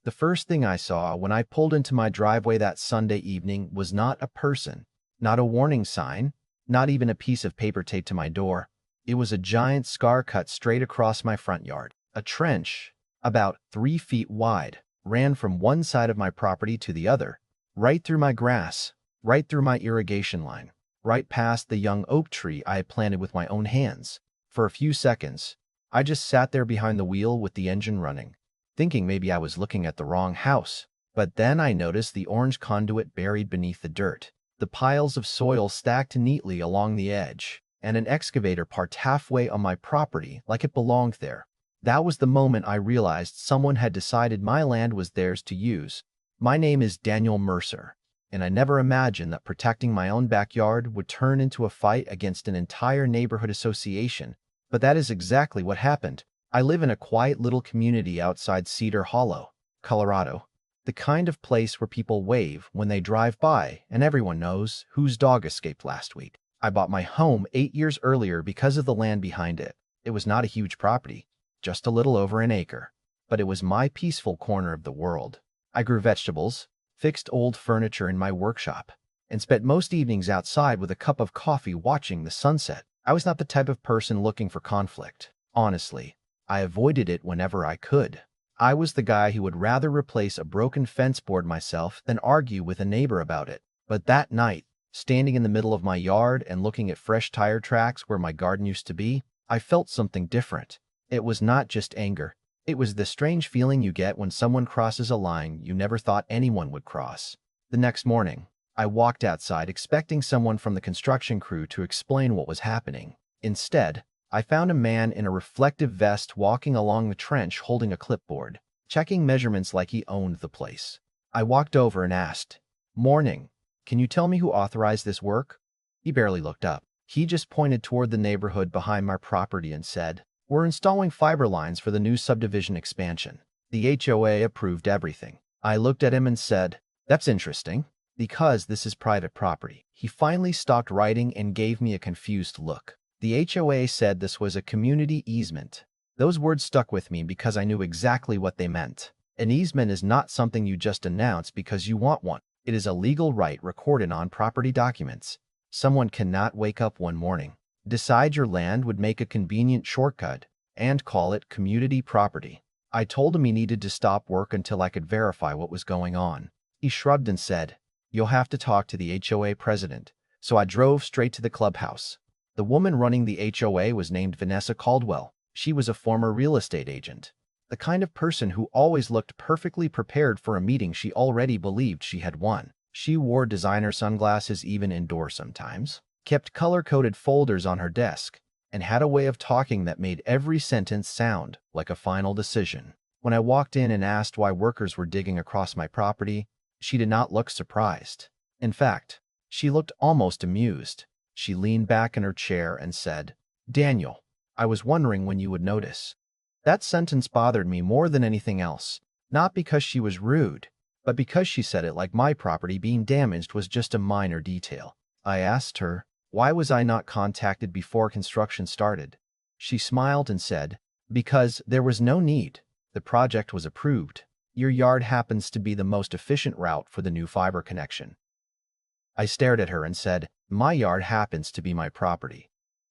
The first thing I saw when I pulled into my driveway that Sunday evening was not a person, not a warning sign, not even a piece of paper taped to my door. It was a giant scar cut straight across my front yard. A trench, about 3 feet wide, ran from one side of my property to the other, right through my grass, right through my irrigation line, right past the young oak tree I had planted with my own hands. For a few seconds, I just sat there behind the wheel with the engine running, thinking maybe I was looking at the wrong house. But then I noticed the orange conduit buried beneath the dirt, the piles of soil stacked neatly along the edge, and an excavator parked halfway on my property like it belonged there. That was the moment I realized someone had decided my land was theirs to use. My name is Daniel Mercer, and I never imagined that protecting my own backyard would turn into a fight against an entire neighborhood association. But that is exactly what happened. I live in a quiet little community outside Cedar Hollow, Colorado, the kind of place where people wave when they drive by and everyone knows whose dog escaped last week. I bought my home 8 years earlier because of the land behind it. It was not a huge property, just a little over an acre, but it was my peaceful corner of the world. I grew vegetables, fixed old furniture in my workshop, and spent most evenings outside with a cup of coffee watching the sunset. I was not the type of person looking for conflict. Honestly, I avoided it whenever I could. I was the guy who would rather replace a broken fence board myself than argue with a neighbor about it. But that night, standing in the middle of my yard and looking at fresh tire tracks where my garden used to be, I felt something different. It was not just anger. It was the strange feeling you get when someone crosses a line you never thought anyone would cross. The next morning, I walked outside expecting someone from the construction crew to explain what was happening. Instead, I found a man in a reflective vest walking along the trench holding a clipboard, checking measurements like he owned the place. I walked over and asked, "Morning. Can you tell me who authorized this work?" He barely looked up. He just pointed toward the neighborhood behind my property and said, "We're installing fiber lines for the new subdivision expansion. The HOA approved everything." I looked at him and said, "That's interesting, because this is private property." He finally stopped writing and gave me a confused look. The HOA said this was a community easement. Those words stuck with me because I knew exactly what they meant. An easement is not something you just announce because you want one. It is a legal right recorded on property documents. Someone cannot wake up one morning, decide your land would make a convenient shortcut, and call it community property. I told him he needed to stop work until I could verify what was going on. He shrugged and said, "You'll have to talk to the HOA president." So I drove straight to the clubhouse. The woman running the HOA was named Vanessa Caldwell. She was a former real estate agent, the kind of person who always looked perfectly prepared for a meeting she already believed she had won. She wore designer sunglasses even indoors sometimes, kept color-coded folders on her desk, and had a way of talking that made every sentence sound like a final decision. When I walked in and asked why workers were digging across my property, she did not look surprised. In fact, she looked almost amused. She leaned back in her chair and said, "Daniel, I was wondering when you would notice." That sentence bothered me more than anything else, not because she was rude, but because she said it like my property being damaged was just a minor detail. I asked her, why was I not contacted before construction started? She smiled and said, "Because there was no need. The project was approved. Your yard happens to be the most efficient route for the new fiber connection." I stared at her and said, "My yard happens to be my property."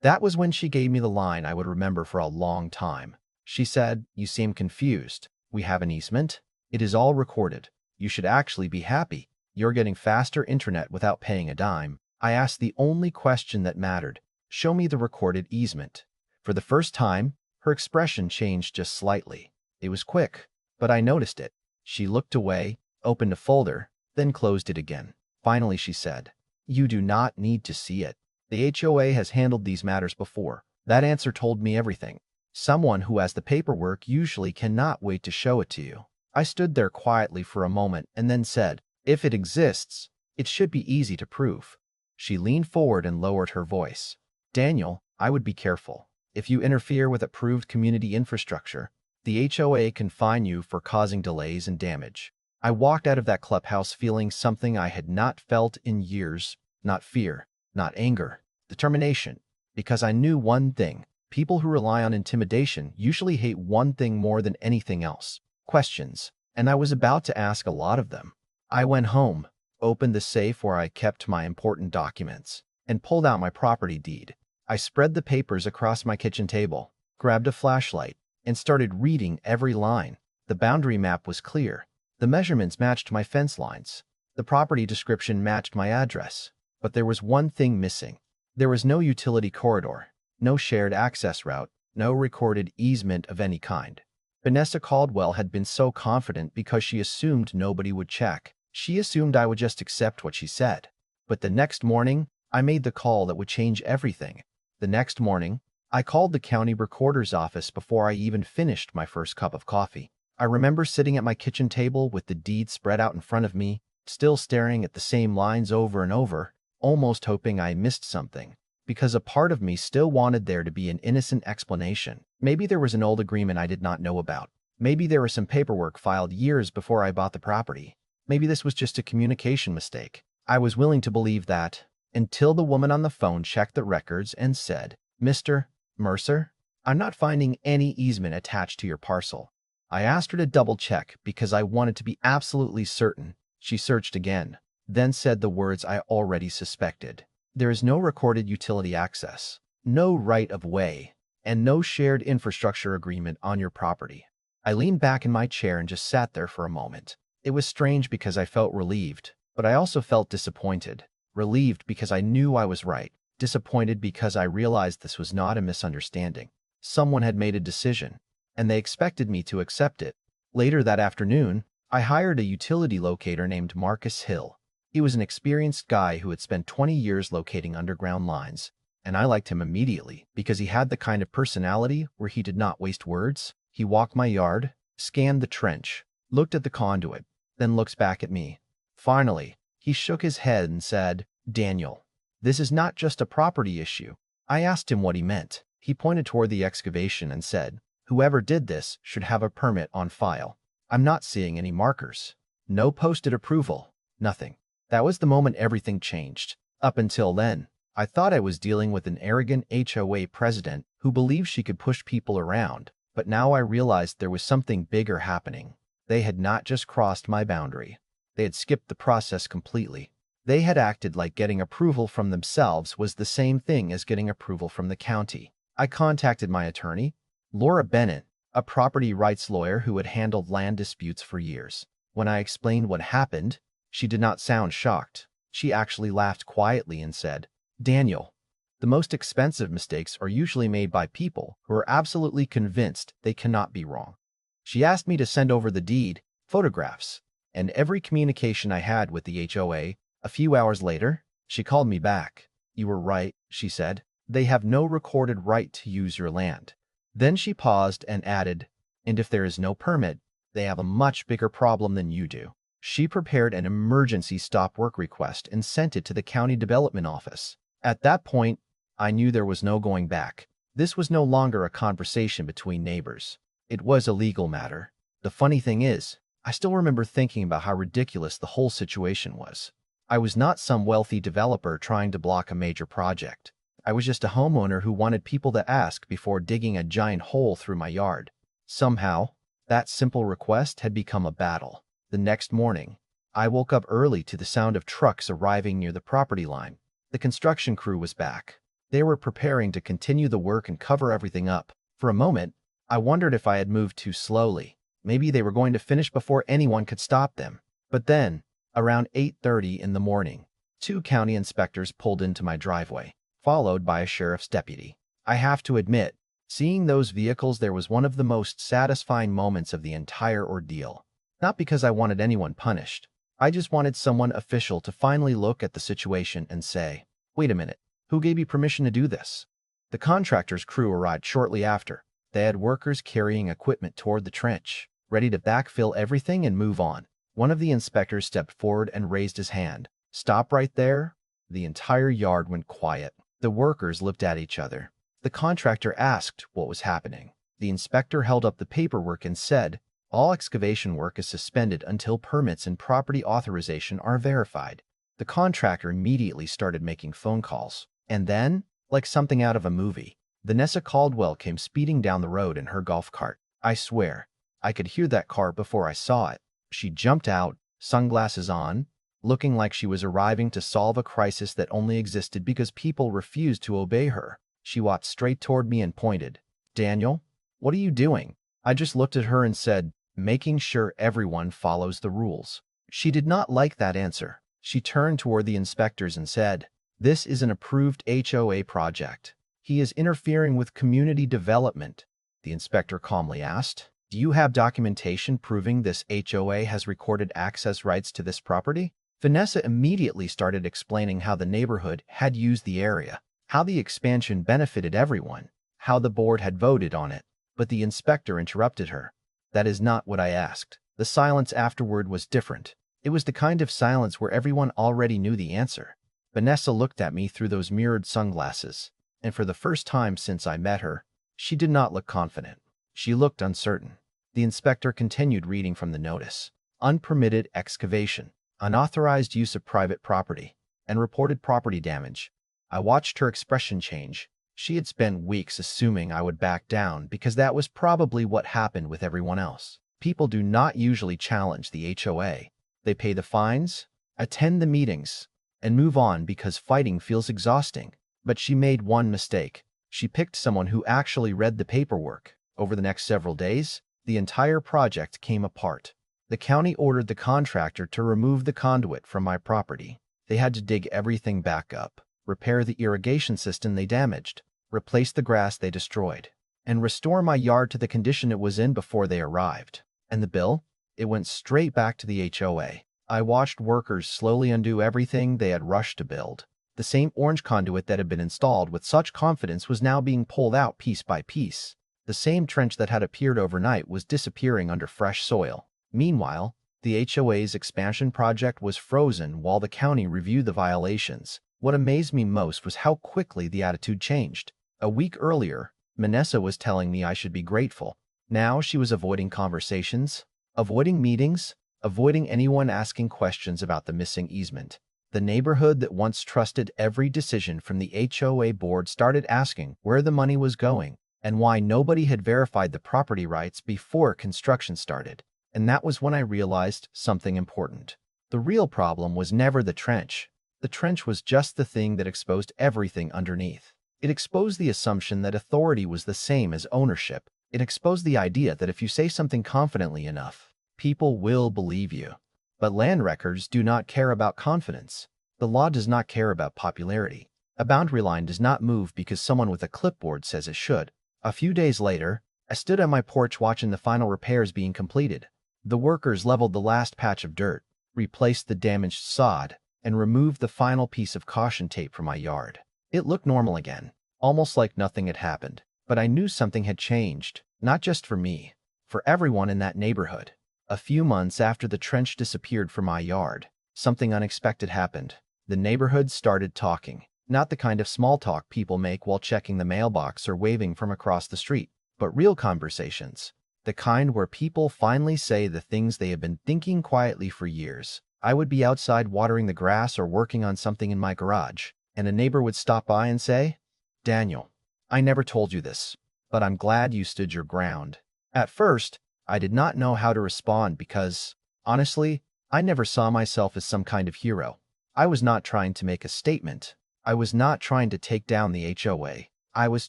That was when she gave me the line I would remember for a long time. She said, "You seem confused. We have an easement. It is all recorded. You should actually be happy. You're getting faster internet without paying a dime." I asked the only question that mattered. "Show me the recorded easement." For the first time, her expression changed just slightly. It was quick, but I noticed it. She looked away, opened a folder, then closed it again. Finally, she said, "You do not need to see it. The HOA has handled these matters before." That answer told me everything. Someone who has the paperwork usually cannot wait to show it to you. I stood there quietly for a moment and then said, "If it exists, it should be easy to prove." She leaned forward and lowered her voice. "Daniel, I would be careful. If you interfere with approved community infrastructure, the HOA can fine you for causing delays and damage." I walked out of that clubhouse feeling something I had not felt in years, not fear, not anger, determination, because I knew one thing. People who rely on intimidation usually hate one thing more than anything else: questions. and I was about to ask a lot of them. I went home, opened the safe where I kept my important documents, and pulled out my property deed. I spread the papers across my kitchen table, grabbed a flashlight, and started reading every line. The boundary map was clear. The measurements matched my fence lines. The property description matched my address. But there was one thing missing. There was no utility corridor, no shared access route, no recorded easement of any kind. Vanessa Caldwell had been so confident because she assumed nobody would check. She assumed I would just accept what she said. But the next morning, I made the call that would change everything. The next morning, I called the county recorder's office before I even finished my first cup of coffee. I remember sitting at my kitchen table with the deed spread out in front of me, still staring at the same lines over and over, almost hoping I missed something, because a part of me still wanted there to be an innocent explanation. Maybe there was an old agreement I did not know about. Maybe there was some paperwork filed years before I bought the property. Maybe this was just a communication mistake. I was willing to believe that, until the woman on the phone checked the records and said, "Mr. Mercer, I'm not finding any easement attached to your parcel." I asked her to double-check because I wanted to be absolutely certain. She searched again, then said the words I already suspected. "There is no recorded utility access, no right-of-way, and no shared infrastructure agreement on your property." I leaned back in my chair and just sat there for a moment. It was strange because I felt relieved, but I also felt disappointed. Relieved because I knew I was right. Disappointed because I realized this was not a misunderstanding. Someone had made a decision, and they expected me to accept it. Later that afternoon, I hired a utility locator named Marcus Hill. He was an experienced guy who had spent 20 years locating underground lines, and I liked him immediately because he had the kind of personality where he did not waste words. He walked my yard, scanned the trench, looked at the conduit, then looks back at me. Finally, he shook his head and said, "Daniel, this is not just a property issue." I asked him what he meant. He pointed toward the excavation and said, "Whoever did this should have a permit on file." I'm not seeing any markers. No posted approval. Nothing. That was the moment everything changed. Up until then, I thought I was dealing with an arrogant HOA president who believed she could push people around, but now I realized there was something bigger happening. They had not just crossed my boundary. They had skipped the process completely. They had acted like getting approval from themselves was the same thing as getting approval from the county. I contacted my attorney, Laura Bennett, a property rights lawyer who had handled land disputes for years. When I explained what happened, she did not sound shocked. She actually laughed quietly and said, "Daniel, the most expensive mistakes are usually made by people who are absolutely convinced they cannot be wrong." She asked me to send over the deed, photographs, and every communication I had with the HOA. A few hours later, she called me back. "You were right," she said. "They have no recorded right to use your land." Then she paused and added, "And if there is no permit, they have a much bigger problem than you do." She prepared an emergency stop work request and sent it to the county development office. At that point, I knew there was no going back. This was no longer a conversation between neighbors. It was a legal matter. The funny thing is, I still remember thinking about how ridiculous the whole situation was. I was not some wealthy developer trying to block a major project. I was just a homeowner who wanted people to ask before digging a giant hole through my yard. Somehow, that simple request had become a battle. The next morning, I woke up early to the sound of trucks arriving near the property line. The construction crew was back. They were preparing to continue the work and cover everything up. For a moment, I wondered if I had moved too slowly. Maybe they were going to finish before anyone could stop them. But then, around 8:30 in the morning, 2 county inspectors pulled into my driveway, followed by a sheriff's deputy. I have to admit, seeing those vehicles there was one of the most satisfying moments of the entire ordeal. Not because I wanted anyone punished. I just wanted someone official to finally look at the situation and say, "Wait a minute, who gave you permission to do this?" The contractor's crew arrived shortly after. They had workers carrying equipment toward the trench, ready to backfill everything and move on. One of the inspectors stepped forward and raised his hand. "Stop right there." The entire yard went quiet. The workers looked at each other. The contractor asked what was happening. The inspector held up the paperwork and said, "All excavation work is suspended until permits and property authorization are verified." The contractor immediately started making phone calls. And then, like something out of a movie, Vanessa Caldwell came speeding down the road in her golf cart. I swear, I could hear that car before I saw it. She jumped out, sunglasses on, looking like she was arriving to solve a crisis that only existed because people refused to obey her. She walked straight toward me and pointed. "Daniel, what are you doing?" I just looked at her and said, "Making sure everyone follows the rules." She did not like that answer. She turned toward the inspectors and said, "This is an approved HOA project. He is interfering with community development." The inspector calmly asked, "Do you have documentation proving this HOA has recorded access rights to this property?" Vanessa immediately started explaining how the neighborhood had used the area, how the expansion benefited everyone, how the board had voted on it. But the inspector interrupted her. "That is not what I asked." The silence afterward was different. It was the kind of silence where everyone already knew the answer. Vanessa looked at me through those mirrored sunglasses, and for the first time since I met her, she did not look confident. She looked uncertain. The inspector continued reading from the notice. Unpermitted excavation, unauthorized use of private property, and reported property damage. I watched her expression change. She had spent weeks assuming I would back down because that was probably what happened with everyone else. People do not usually challenge the HOA. They pay the fines, attend the meetings, and move on because fighting feels exhausting. But she made one mistake. She picked someone who actually read the paperwork. Over the next several days, the entire project came apart. The county ordered the contractor to remove the conduit from my property. They had to dig everything back up, repair the irrigation system they damaged, replace the grass they destroyed, and restore my yard to the condition it was in before they arrived. And the bill? It went straight back to the HOA. I watched workers slowly undo everything they had rushed to build. The same orange conduit that had been installed with such confidence was now being pulled out piece by piece. The same trench that had appeared overnight was disappearing under fresh soil. Meanwhile, the HOA's expansion project was frozen while the county reviewed the violations. What amazed me most was how quickly the attitude changed. A week earlier, Vanessa was telling me I should be grateful. Now she was avoiding conversations, avoiding meetings, avoiding anyone asking questions about the missing easement. The neighborhood that once trusted every decision from the HOA board started asking where the money was going and why nobody had verified the property rights before construction started. And that was when I realized something important. The real problem was never the trench. The trench was just the thing that exposed everything underneath. It exposed the assumption that authority was the same as ownership. It exposed the idea that if you say something confidently enough, people will believe you. But land records do not care about confidence. The law does not care about popularity. A boundary line does not move because someone with a clipboard says it should. A few days later, I stood on my porch watching the final repairs being completed. The workers leveled the last patch of dirt, replaced the damaged sod, and removed the final piece of caution tape from my yard. It looked normal again, almost like nothing had happened. But I knew something had changed, not just for me, for everyone in that neighborhood. A few months after the trench disappeared from my yard, something unexpected happened. The neighborhood started talking, not the kind of small talk people make while checking the mailbox or waving from across the street, but real conversations, the kind where people finally say the things they have been thinking quietly for years. I would be outside watering the grass or working on something in my garage, and a neighbor would stop by and say, "Daniel, I never told you this, but I'm glad you stood your ground." At first, I did not know how to respond because, honestly, I never saw myself as some kind of hero. I was not trying to make a statement. I was not trying to take down the HOA. I was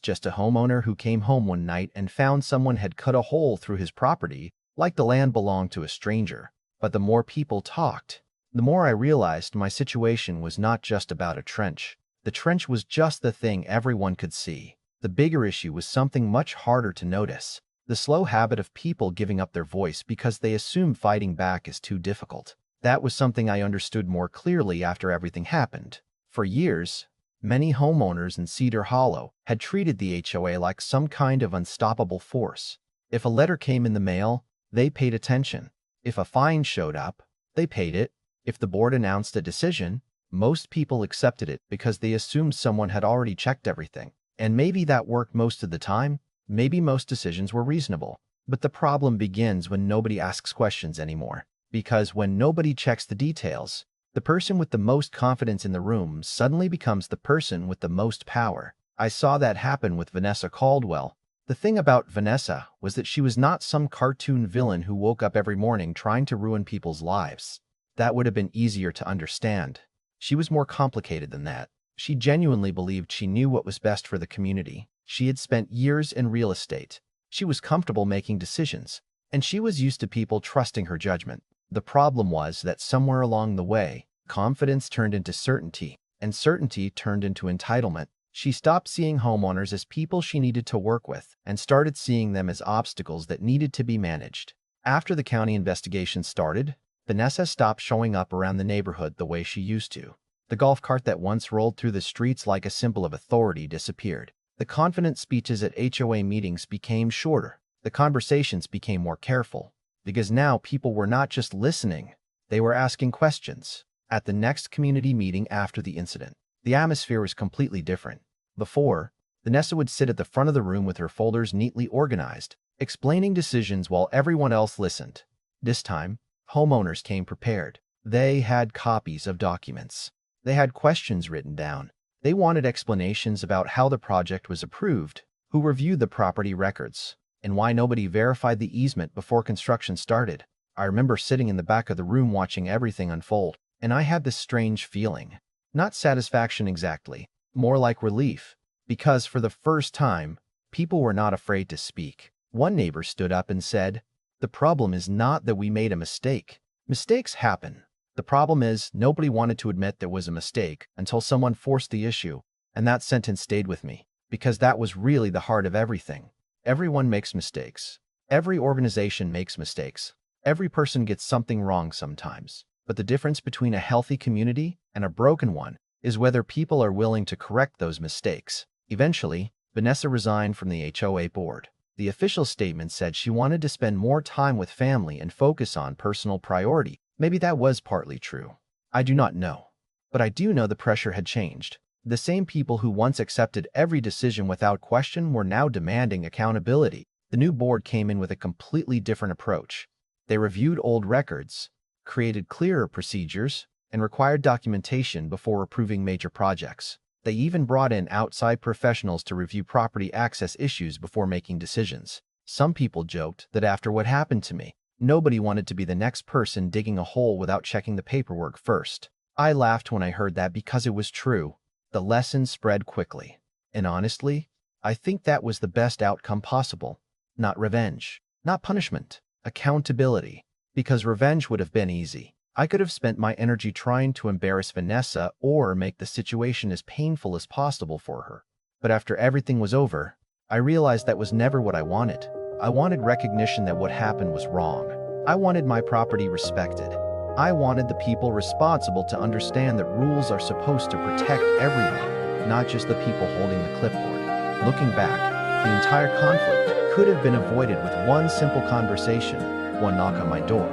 just a homeowner who came home one night and found someone had cut a hole through his property, like the land belonged to a stranger. But the more people talked, the more I realized my situation was not just about a trench. The trench was just the thing everyone could see. The bigger issue was something much harder to notice. The slow habit of people giving up their voice because they assume fighting back is too difficult. That was something I understood more clearly after everything happened. For years, many homeowners in Cedar Hollow had treated the HOA like some kind of unstoppable force. If a letter came in the mail, they paid attention. If a fine showed up, they paid it. If the board announced a decision, most people accepted it because they assumed someone had already checked everything. And maybe that worked most of the time. Maybe most decisions were reasonable. But the problem begins when nobody asks questions anymore. Because when nobody checks the details, the person with the most confidence in the room suddenly becomes the person with the most power. I saw that happen with Vanessa Caldwell. The thing about Vanessa was that she was not some cartoon villain who woke up every morning trying to ruin people's lives. That would have been easier to understand. She was more complicated than that. She genuinely believed she knew what was best for the community. She had spent years in real estate. She was comfortable making decisions, and she was used to people trusting her judgment. The problem was that somewhere along the way, confidence turned into certainty, and certainty turned into entitlement. She stopped seeing homeowners as people she needed to work with and started seeing them as obstacles that needed to be managed. After the county investigation started, Vanessa stopped showing up around the neighborhood the way she used to. The golf cart that once rolled through the streets like a symbol of authority disappeared. The confident speeches at HOA meetings became shorter. The conversations became more careful, because now people were not just listening, they were asking questions. At the next community meeting after the incident, the atmosphere was completely different. Before, Vanessa would sit at the front of the room with her folders neatly organized, explaining decisions while everyone else listened. This time, homeowners came prepared. They had copies of documents. They had questions written down. They wanted explanations about how the project was approved, who reviewed the property records, and why nobody verified the easement before construction started. I remember sitting in the back of the room watching everything unfold, and I had this strange feeling. Not satisfaction exactly, more like relief, because for the first time, people were not afraid to speak. One neighbor stood up and said, "The problem is not that we made a mistake. Mistakes happen. The problem is nobody wanted to admit there was a mistake until someone forced the issue," and that sentence stayed with me, because that was really the heart of everything. Everyone makes mistakes. Every organization makes mistakes. Every person gets something wrong sometimes. But the difference between a healthy community and a broken one is whether people are willing to correct those mistakes. Eventually, Vanessa resigned from the HOA board. The official statement said she wanted to spend more time with family and focus on personal priority. Maybe that was partly true. I do not know. But I do know the pressure had changed. The same people who once accepted every decision without question were now demanding accountability. The new board came in with a completely different approach. They reviewed old records, created clearer procedures, and required documentation before approving major projects. They even brought in outside professionals to review property access issues before making decisions. Some people joked that after what happened to me, nobody wanted to be the next person digging a hole without checking the paperwork first. I laughed when I heard that because it was true. The lesson spread quickly. And honestly, I think that was the best outcome possible. Not revenge, not punishment, accountability. Because revenge would have been easy. I could have spent my energy trying to embarrass Vanessa or make the situation as painful as possible for her. But after everything was over, I realized that was never what I wanted. I wanted recognition that what happened was wrong. I wanted my property respected. I wanted the people responsible to understand that rules are supposed to protect everyone, not just the people holding the clipboard. Looking back, the entire conflict could have been avoided with one simple conversation, one knock on my door,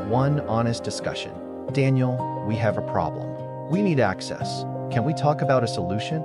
one honest discussion. "Daniel, we have a problem. We need access. Can we talk about a solution?"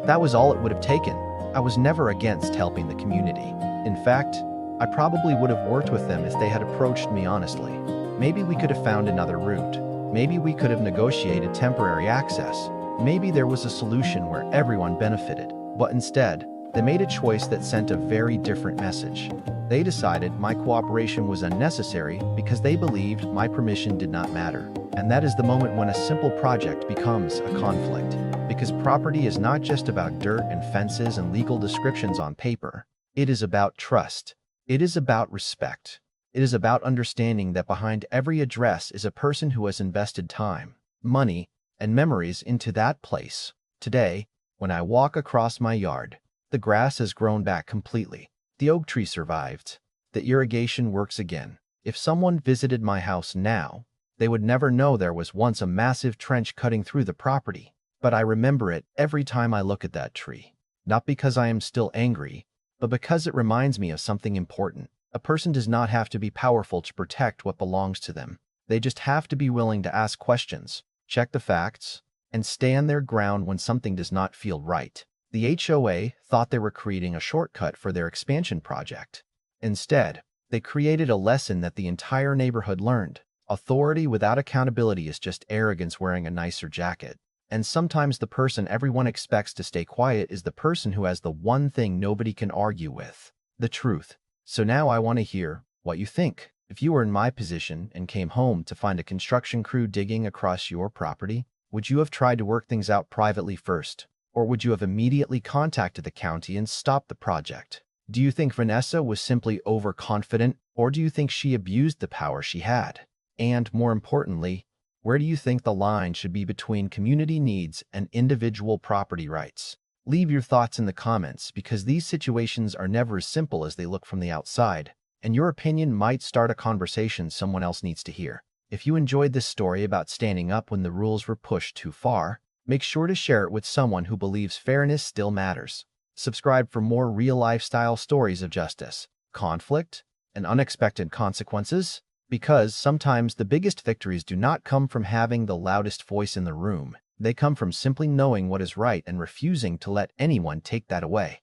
That was all it would have taken. I was never against helping the community. In fact, I probably would have worked with them if they had approached me honestly. Maybe we could have found another route. Maybe we could have negotiated temporary access. Maybe there was a solution where everyone benefited. But instead, they made a choice that sent a very different message. They decided my cooperation was unnecessary because they believed my permission did not matter. And that is the moment when a simple project becomes a conflict. Because property is not just about dirt and fences and legal descriptions on paper. It is about trust. It is about respect. It is about understanding that behind every address is a person who has invested time, money, and memories into that place. Today, when I walk across my yard, the grass has grown back completely. The oak tree survived. The irrigation works again. If someone visited my house now, they would never know there was once a massive trench cutting through the property. But I remember it every time I look at that tree. Not because I am still angry, but because it reminds me of something important. A person does not have to be powerful to protect what belongs to them. They just have to be willing to ask questions, check the facts, and stand their ground when something does not feel right. The HOA thought they were creating a shortcut for their expansion project. Instead, they created a lesson that the entire neighborhood learned. Authority without accountability is just arrogance wearing a nicer jacket. And sometimes the person everyone expects to stay quiet is the person who has the one thing nobody can argue with. the truth. So now I want to hear what you think. If you were in my position and came home to find a construction crew digging across your property, would you have tried to work things out privately first? Or would you have immediately contacted the county and stopped the project? Do you think Vanessa was simply overconfident, or do you think she abused the power she had? And more importantly, where do you think the line should be between community needs and individual property rights? Leave your thoughts in the comments because these situations are never as simple as they look from the outside, and your opinion might start a conversation someone else needs to hear. If you enjoyed this story about standing up when the rules were pushed too far, make sure to share it with someone who believes fairness still matters. Subscribe for more real-life style stories of justice, conflict, and unexpected consequences, because sometimes the biggest victories do not come from having the loudest voice in the room. They come from simply knowing what is right and refusing to let anyone take that away.